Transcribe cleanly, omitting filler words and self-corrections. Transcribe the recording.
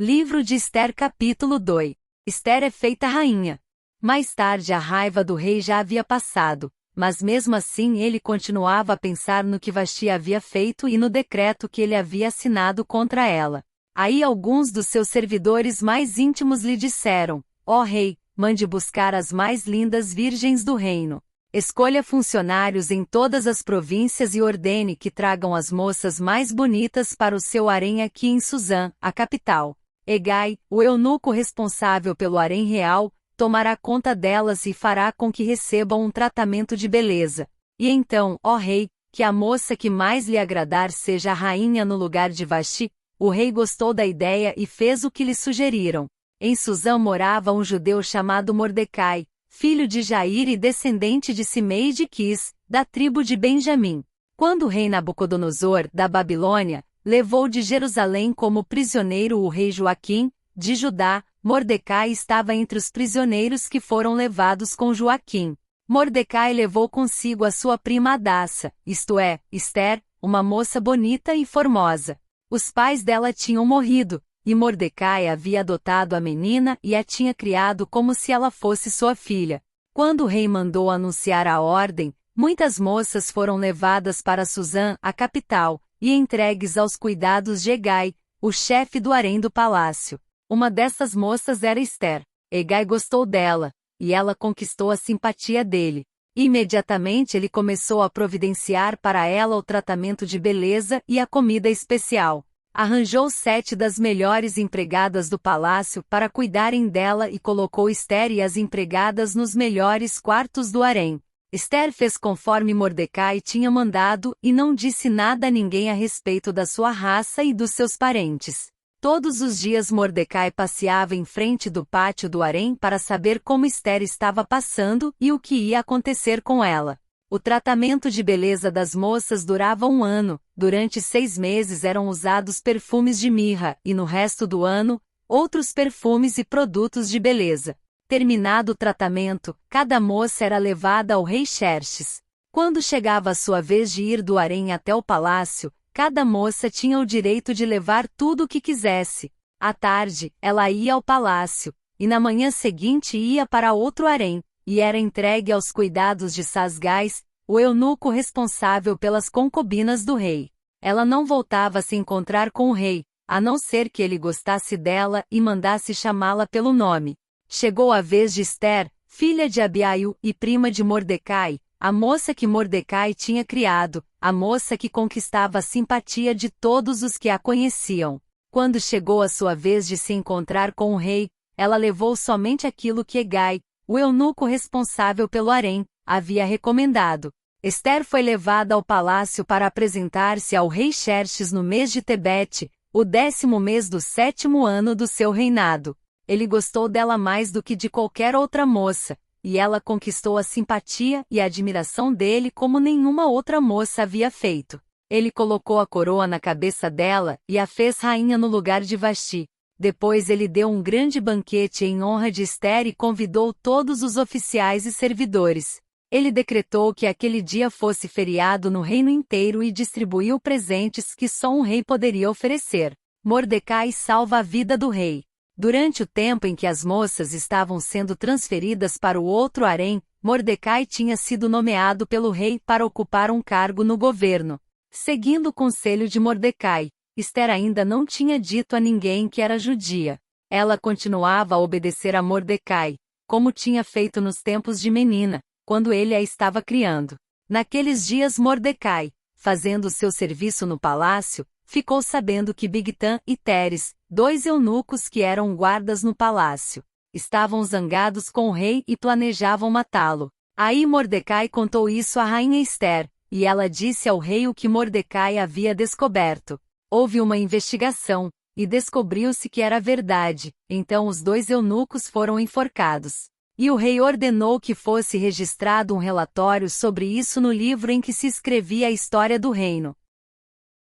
Livro de Ester capítulo 2. Ester é feita rainha. Mais tarde a raiva do rei já havia passado, mas mesmo assim ele continuava a pensar no que Vasti havia feito e no decreto que ele havia assinado contra ela. Aí alguns dos seus servidores mais íntimos lhe disseram: ó rei, mande buscar as mais lindas virgens do reino. Escolha funcionários em todas as províncias e ordene que tragam as moças mais bonitas para o seu harém aqui em Susã, a capital. Hegai, o eunuco responsável pelo harém real, tomará conta delas e fará com que recebam um tratamento de beleza. E então, ó rei, que a moça que mais lhe agradar seja a rainha no lugar de Vasti. O rei gostou da ideia e fez o que lhe sugeriram. Em Susã morava um judeu chamado Mordecai, filho de Jair e descendente de Simei de Quis, da tribo de Benjamim. Quando o rei Nabucodonosor, da Babilônia, levou de Jerusalém como prisioneiro o rei Joaquim, de Judá, Mordecai estava entre os prisioneiros que foram levados com Joaquim. Mordecai levou consigo a sua prima Hadassa, isto é, Ester, uma moça bonita e formosa. Os pais dela tinham morrido, e Mordecai havia adotado a menina e a tinha criado como se ela fosse sua filha. Quando o rei mandou anunciar a ordem, muitas moças foram levadas para Susã, a capital, e entregues aos cuidados de Hegai, o chefe do harém do palácio. Uma dessas moças era Ester. Hegai gostou dela, e ela conquistou a simpatia dele. Imediatamente ele começou a providenciar para ela o tratamento de beleza e a comida especial. Arranjou 7 das melhores empregadas do palácio para cuidarem dela e colocou Ester e as empregadas nos melhores quartos do harém. Ester fez conforme Mordecai tinha mandado e não disse nada a ninguém a respeito da sua raça e dos seus parentes. Todos os dias Mordecai passeava em frente do pátio do harém para saber como Ester estava passando e o que ia acontecer com ela. O tratamento de beleza das moças durava 1 ano, durante 6 meses eram usados perfumes de mirra e no resto do ano, outros perfumes e produtos de beleza. Terminado o tratamento, cada moça era levada ao rei Xerxes. Quando chegava a sua vez de ir do harém até o palácio, cada moça tinha o direito de levar tudo o que quisesse. À tarde, ela ia ao palácio, e na manhã seguinte ia para outro harém, e era entregue aos cuidados de Sasgais, o eunuco responsável pelas concubinas do rei. Ela não voltava a se encontrar com o rei, a não ser que ele gostasse dela e mandasse chamá-la pelo nome. Chegou a vez de Ester, filha de Abiail e prima de Mordecai, a moça que Mordecai tinha criado, a moça que conquistava a simpatia de todos os que a conheciam. Quando chegou a sua vez de se encontrar com o rei, ela levou somente aquilo que Hegai, o eunuco responsável pelo harém, havia recomendado. Ester foi levada ao palácio para apresentar-se ao rei Xerxes no mês de Tebete, o 10º mês do 7º ano do seu reinado. Ele gostou dela mais do que de qualquer outra moça, e ela conquistou a simpatia e a admiração dele como nenhuma outra moça havia feito. Ele colocou a coroa na cabeça dela e a fez rainha no lugar de Vasti. Depois ele deu um grande banquete em honra de Ester e convidou todos os oficiais e servidores. Ele decretou que aquele dia fosse feriado no reino inteiro e distribuiu presentes que só um rei poderia oferecer. Mordecai salva a vida do rei. Durante o tempo em que as moças estavam sendo transferidas para o outro harém, Mordecai tinha sido nomeado pelo rei para ocupar um cargo no governo. Seguindo o conselho de Mordecai, Ester ainda não tinha dito a ninguém que era judia. Ela continuava a obedecer a Mordecai, como tinha feito nos tempos de menina, quando ele a estava criando. Naqueles dias Mordecai, fazendo seu serviço no palácio, ficou sabendo que Bigtã e Teres, 2 eunucos que eram guardas no palácio, estavam zangados com o rei e planejavam matá-lo. Aí Mordecai contou isso à rainha Ester, e ela disse ao rei o que Mordecai havia descoberto. Houve uma investigação, e descobriu-se que era verdade, então os 2 eunucos foram enforcados. E o rei ordenou que fosse registrado um relatório sobre isso no livro em que se escrevia a história do reino.